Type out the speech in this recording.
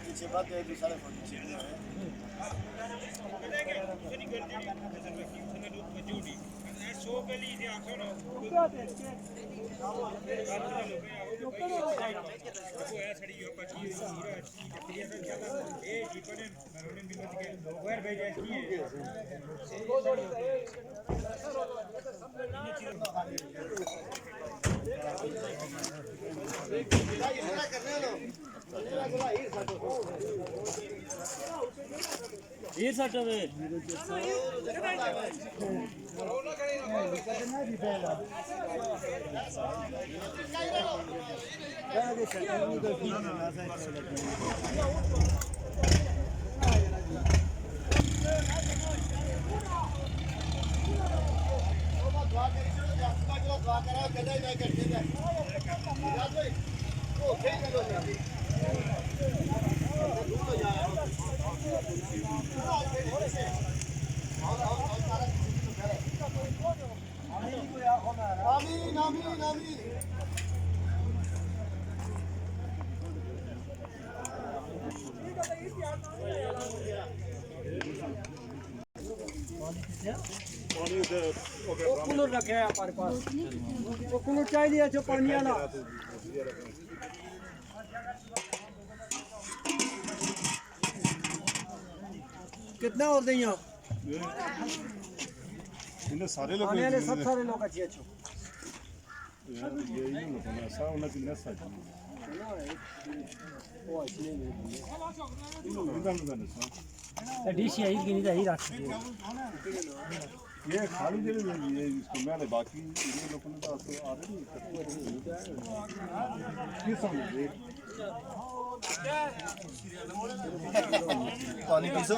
पीछे बात है दूसरे फोन ये सट में आमीन आमीन आमीन कूलर रखे हैं हमारे पास वो कूलर चाहिए जो पानी वाला कितना और देंगे इन्हें सारे लोग सब सारे लोग अच्छे अच्छे यार यही होता है ऐसा होना चाहिए ऐसा वो इसलिए नहीं डिश यही की नहीं रख ये खाली जगह ये इसको मैंने बाकी ये लोगों ने तो आ रहे नहीं ये समझ पानी पीसो